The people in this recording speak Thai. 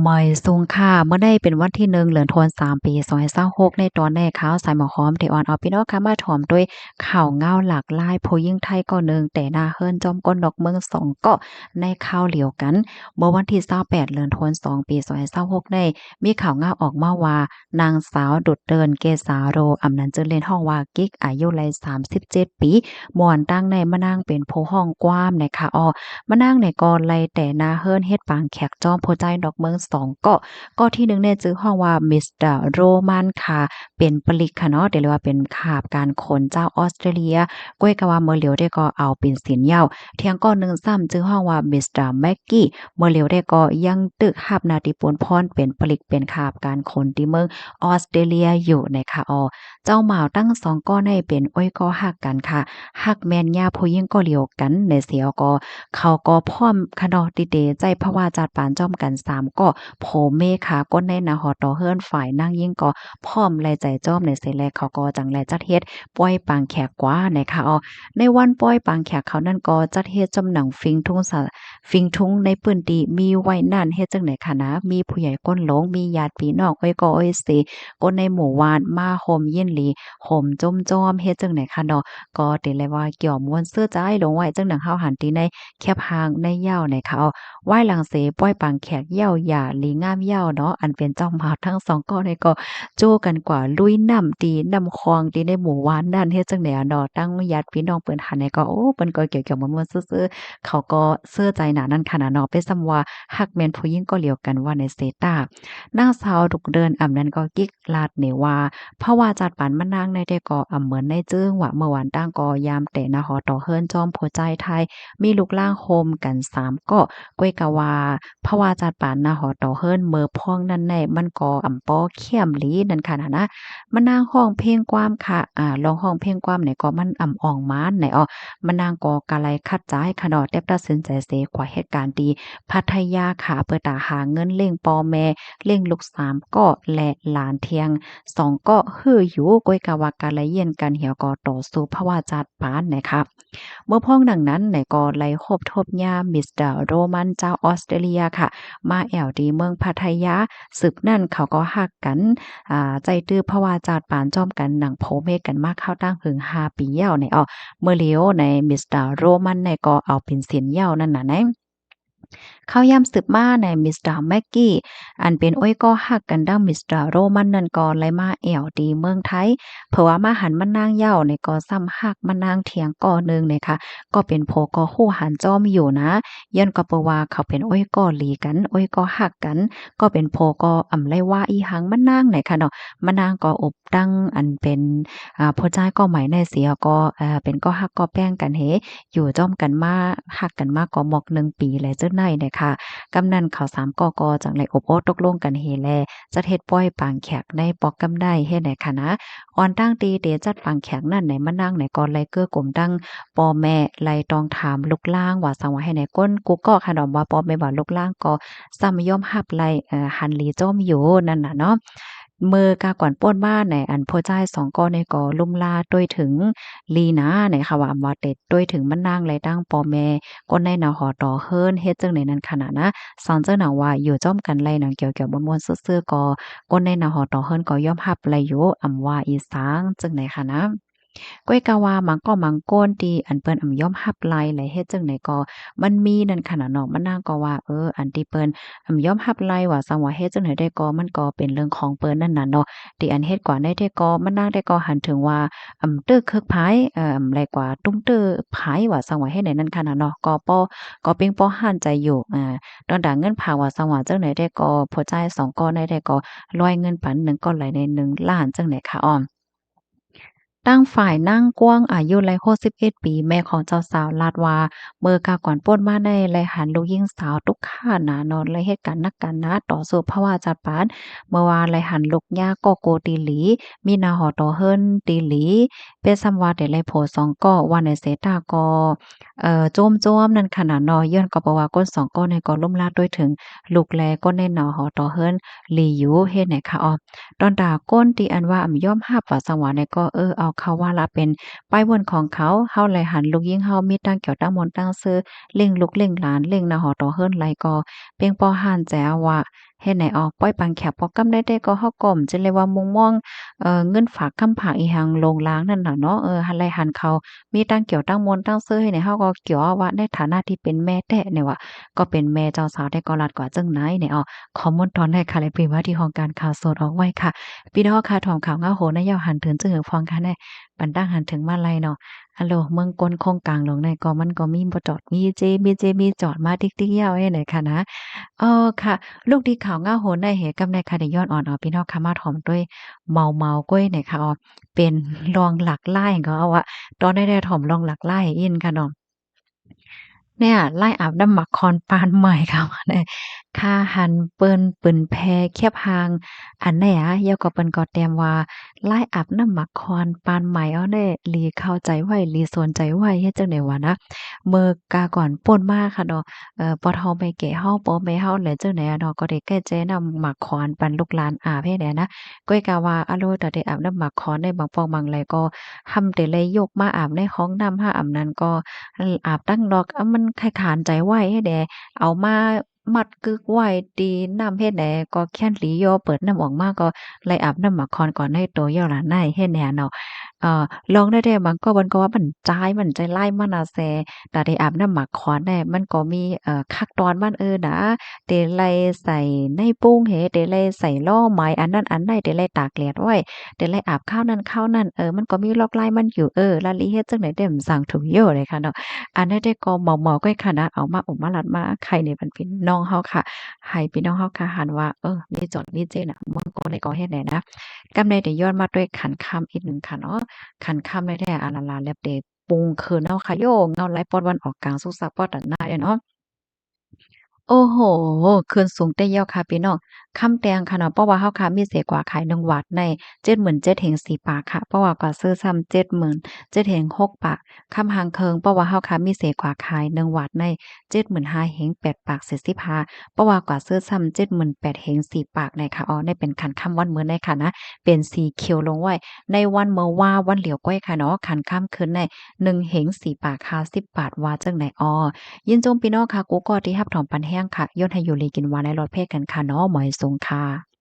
หมอยซุงค่ะเมื่อได้เป็นวันที่1เดือนธันวาคมปี2026ในตอนแรกข่าวสายหมอหอมที่ออนเอาพี่น้องค่ะมาถ่อมด้วยข่าวเงาหลากหลายผู้หญิงไทยก็หนึ่งแต่หน้าเฮิรนจอมก้นดอกเมืองสองก็ในข่าวเหลียวกันเมื่อวันที่28เดือนธันวาคมปี2026ได้มีข่าวเงาออกมาว่านางสาวดุจเดินเกษาโรอำนั้นจื่อเล่นห้องว่ากิ๊กอายุไล37ปีม่วนตั้งในมะนางเป็นผู้ห้องกว้ามนะคะมานั่งในกอไลแต่นาเฮิรนเฮ็ดปางแขกจอมโพใจดอกเมือง2ก็ที่หนึ่งเนี่ยจื้อห้องว่ามิสเตอร์โรมันค่ะเป็นปลิกค่ะเนาะเดี๋ยวเรียกว่าเป็นขาบการขนเจ้าออสเตรเลียก้วยกะว่าเมื่อเหลียวได้ก็เอาเป็นสินเหย้าเที่ยงก้อนหนึ่งซ้ำจื้อห้องว่ามิสเตอร์แม็กกี้เมื่อเหลียวได้ก็ยังตึกหับนาติปนพรเป็นปลิกเป็นขาบการขนที่เมืองออสเตรเลียอยู่นะคะเจ้าหม่าวตั้ง2ก้อนให้เป็นอ้อยก็ฮักกันค่ะฮักแม่นย่าผู้หญิงก็เหลียวกันในเสียก็ เขาก็พร้อมคะเนาะติเดใจเพราะว่าจัดปานจ้อมกัน3ก็โผเมขาก้นในนาหอต่อเฮือนฝ่ายนางยิ่งก็พร้อมแลใจจ้อมในเสแลเขาก็จังแลจัดเฮ็ดปล่อยปางแขกกว่านะคะในวันปล่อยปางแขกเขานั่นก็จัดเฮ็ดจำหนังฟิงทุ่งฟิงทุงในปื้นที่มีไว้นั่นเฮ็ดจังไหนคะนะมีผู้ใหญ่ก้นหลงมีญาติพี่น้องอ้อยก็อ้อยเสก้นในหมู่บ้านมาห่มยินหลีห่มจ้มจ้อมเฮ็ดจังไหนคะเนาะก็ติเลยว่าเกี่ยวม่วนเสื้อใจลงไว้จังหนังเฮาหันติใน แคบหางในเหย้าในเขาไหว้หลังเสป้อยปางแขกเหย้าหย่าหลีงามเหย้าเนาะอันเป็นเจ้ามาทั้งสองก็นี่ก็โจ้กันกว่าลุยน้ำตีน้ำคลองตีในหมู่บ้านนั่นเฮ็ดจังได๋อะเนาะตั้งญาติพี่น้องเปิ้นหันนี่ก็โอ้เปิ้นก็เกี่ยวๆม่วนๆซื่อๆเขาก็เชื่อใจหน้านั้นขนาดเนาะเป็นส่ำว่าฮักแม่นผู้หญิงก็เหลียวกันว่าในเซตานางสาวดุกเดินอำนั้นก็กิ๊กลาดนี่ว่าเพราะว่าจัดปานมะนางในได้ก็เหมือนในจึ้งว่าเมื่อวานตั้งก็ยามแต่นะหอต่อเฮิรนจอมโพใจไทย มีลูกล่างโฮมกัน3เกาะก้วยกะว่าเพราะว่าจัดปานนาหอต่อเฮิรนเมอพ้องนั่นแน่มันก็อำป้อเข้มหลีนั่นค่ะนะมานางร้องเพลงกวามค่ะร้องร้องเพลงกวามเนี่ยก็มันอ่ำอ่องม้านไหนมานางก็กะไลคัดจ้ายค่ะเนาะแต่ตัดสินใจเสกว่าเหตุการณ์ดีพัทยาค่ะเปิดตาหาเงินเลี้ยงพ่อแม่เลี้ยงลูก3เกาะและหลานเทียง2เกาะฮืออยู่ก้วยกะว่ากะไลเยียนกันเหี่ยวก็ต่อสู้ภาวะจัดปานนะครับ เมื่อพ้องดังนั้นไหนก็ไล่คบทบยามมิสเตอร์โรมันเจ้าออสเตรเลียค่ะมาแอวดีเมืองพัทยาสืบนั่นเขาก็ฮักกันใจตื้อเพราะว่าจาดปานจ้อมกันหนังโพเมกันมากเข้าตั้งถึง5ปีแล้วในเมื่อเลียวในมิสเตอร์โรมันในก็เอาเป็นเสียนเหย้านั่นน่ะนะ เข้าย่ำสืบมาในมิสเตอร์แม็กกี้อันเป็นอ้อยก็ฮักกันดังมิสเตอร์โรมันนั่นก็เลยมาแอวดีเมืองไทยเผื่อว่ามาหันมานางเหย้าในก็ซ้ำฮักมานางเถียงก่อหนึ่งเนี่ยค่ะก็เป็นโผก็คู่หันจ้อมอยู่นะย้อนก็เปว่าเขาเป็นอ้อยก็หลีกันอ้อยก็ฮักกันก็เป็นโผก็อำไลว่าอีหังมานางไหนค่ะเนาะมานางก็อบตั้งอันเป็นพ่อจ้ายก็หมายในเสียก็เป็นก็ฮักก็แป้งกันเฮอยู่จ้อมกันมาฮักกันมาก็หมอก1 ปีแลเจ้าในเนี่ยค่ะ กำนันเขา3กกจังไลอบโอ้ตกลงกันเฮแลจะเฮ็ดป้อยปางแขกในปอกกำได้เฮ็ดไหนคะนะอ่อนตั้งตีเดจัดปางแขกนั่นไหนมานั่งไหนก่อนไลเกื้อกลมตั้งปอแม่ไลตองถามลูกล่างว่าสังว่าให้ไหนก้นกูก็ขนมว่าปอแม่ว่าลูกล่างก็ซ้ำย่อมรับไลหันหลีจ้อมอยู่นั่นน่ะเนาะมือกาก่อนป้นบ้านในอันพ่อจ้าย2ก้อนในก็ลุ่มลาด้วยถึงลีนาในค่ะว่าเต็ดด้วยถึงมันนางไลตั้งปอแม่ก้นในหนาหอต่อเฮิรนเฮ็ดจังได๋นั้นขนาดนะ สอนเจ้าหนังว่าอยู่จ้อมกันไลหนังเกี่ยวๆม่วนๆซื่อๆก็ก้นในหนาหอต่อเฮิรนก็ย่อมรับไลอยู่อำว่าอีสางจังได๋ค่ะนะ ก้อยกะว่ามังก็มังโก้นตีอันเปิ้นอำย่อมรับไหลไหลเฮ็ดจั่งใดก็มันมีนั่นขนาดเนาะมันนางก็ว่าอันที่เปิ้นอำย่อมรับไหลว่าซังว่าเฮ็ดจั่งใดได้ก็มันก็เป็นเรื่องของเปิ้นนั่นน่ะเนาะที่อันเฮ็ดกว่าได้ได้ก็มันนางได้ก็หันถึงว่าตึกคึกไผอำไรกว่าตุ้มเตื้อไผว่าซังว่าเฮ็ดได้นั่นขนาดเนาะก็เพ็งปอห้านใจอยู่ตอนดาเงินผากว่าซังว่าจั่งใดได้ก็พอจ่าย2ก้อนได้ก็ร้อยเงินปัน1ก้อนไหลใน1,000,000จั่งใดค่ะอ้อ ตั้งฝ่ายนั่งกว้างอายุไล61ปีแม่ของเจ้าสาวลาดว่าเมื่อกาก่อนป้นมาในไลหันลูกยิงสาวตุกข่าหนานอนไลเหตุการณ์นักกันนะต่อสู้ภาวะจัดปานเมื่อวานไลหันลูกยาก็โกตีหลีมีนาหอต่อเฮิรนตีหลีเป็นสำว่าแต่ไลโพสองก็ว่าในเสตาก็โจมนั่นขนาดนอย้อนก็บ่ว่าก้นสองก็ในก็ล่มลาดด้วยถึงลูกแลก็ในหนอหอต่อเฮิรนหลีอยู่เฮ็ดไหนคะอ้อ ดอนดาก้นตีอันว่าย่อมรับว่าสังวาเนี่ยก็เอาเขาว่าละเป็นป้ายบนของเขาเฮาเลยหันลูกยิงเฮามีตั้งเกี่ยวตั้งมนต์ตั้งซื้อเล่งลูกเล่งหลานเล่งนาหอต่อเฮิรนไหลก็เปียงปอห่านแจ๋วว่า ฮ็ดไหนออป้อยปังแขกปอกกำได้ก็เฮาก็มจะเลยว่ามุงม่องเงินฝากคำผากอีหังลงล้างนั่นน่ะเนาะหันไลหันเขามีตั้งเกี่ยวตั้งมนต์ตั้งเสื้อให้เนี่ยเฮาก็เกี่ยวว่าในฐานะที่เป็นแม่แท้เนี่ยว่าก็เป็นแม่เจ้าสาวได้ก็รัดกว่าจังไหนเนี่ยขอมนต์ตอนแรกค่ะเลยปรีว่าที่ห้องการข่าวสดออกไว้ค่ะพี่น้องค่ะถอมข่าวเงาโหนยาวหันถึงจึงหือฟองค่ะแน่ปันตั้งหันถึงมาลัยเนาะอะโลเมืองกลโคงกลางลงในก็มันก็มีบ่จอดมีจอดมาติ๊กๆยาวให้ไหนค่ะนะค่ะลูกดีข่าวเงาโหนได้เหตุกำในค่ะได้ย้อนอ่อนพี่น้องค่ะมาถ่อมด้วยเมาก้อยเนี่ยค่ะเป็นรองหลักไล่ก็เอาอะตอนได้ถ่อมรองหลักไล่อินค่ะเนาะ เนี่ยไล่อาบน้ำหมักคอนปานใหม่ค่ะว่าแน่ค่าหันเปิ้นปึ่นแพเคียบหางอันไหนเยาก็เปิ้นก็แต้มว่าไล่อาบน้ำหมักคอนปานใหม่เอาแน่หลีเข้าใจไว้หลีสนใจไว้เฮ็ดจังได๋วะนะเมื่อกาก่อนป่นมาค่ะเนาะปอเฒ่าแม่แก่เฮาปอแม่เฮาแหละจังได๋อะเนาะก็ได้แก้แจ้นำหมักคอนปันลูกหลานอาบให้แหน่นะก้อยกะว่าอะโลตะได้อาบน้ำหมักคอนได้บางปอกบางไหลก็ทำแต่เลยยกมาอาบในห้องน้ำห้าอาบนั้นก็ อาบตั้งดอกมันคล้ายขานใจไว้ให้แดเอามามัดกึกไว้ตีน้ำเฮ็ดแหนก็แค่นหลีย่อเปิดน้ำออกมาก็ไล่อาบน้ำหมักคอนก่อนให้ตัวย่อหลานได้เฮ็ดแหนเนาะเอ่อลองได้แท้บางก็มันก็ว่ามันจ่ายมันใจไล่มันน่ะแซแต่ได้อาบน้ำหมักคอนได้มันก็มีคักตอนมันนะเตไล่ใส่ในปุ้งเหเตไล่ใส่ล่อไม้อันนั้นอันใดเตไล่ตากแดดไว้เตไล่อาบข้าวนั้นข้าวนั้นมันก็มีลอกไล่มันอยู่ละลิเฮ็ดจังได๋ได้มันสั่งถูกโยเลยค่ะเนาะ อันนั้นได้ก็เมาๆก้อยค่ะนะเอามาอบมาลัดมาไข่เนี่ยมันเป็นน้องเฮาค่ะให้พี่น้องเฮาค่ะหันว่ามีจดมีเจน่ะเมืองโกเลยก็เฮ็ดได้นะกำใดได้ย้อนมาด้วยขันค่ำอีกหนึ่งค่ะเนาะขันค่ำได้แท้อาลาลาแลบเดปุงคืนเนาะค่ะโยเงาไหลปอดวันออกกลางสุกซักปอดดันหน้าเนาะ โอ้โฮคืนสูงเต้ายาวค่ะพี่น้องคำแตงค่ะเนาะเพราะว่าเฮาค่ะมีเสกว่าขาย1วัตต์ใน77,000เฮง4ปากค่ะเพราะว่าก็ซื้อซ้ำ70,000 7เฮง6ปากคำหางเคิงเพราะว่าเฮาค่ะมีเสกว่าขาย1วัตต์ใน75,000เฮง8ปาก45เพราะว่ากว่าซื้อซ้ำ78,000เฮง4ปากในค่ะในเป็นขันค่ำวันมื้อในค่ะนะเป็นสีเขียวลงไว้ในวันเมื่อว่าวันเหลียวก้อยค่ะเนาะขันค่ำคืนใน1เฮง4ปาก50บาทว่าจั่งใดยินจงพี่น้องค่ะกูก็ที่รับถอมปันแห้งค่ะย้อนให้อยู่ลีกินหวานในรถเพศกันค่ะเนาะหมอยสูงค่ะ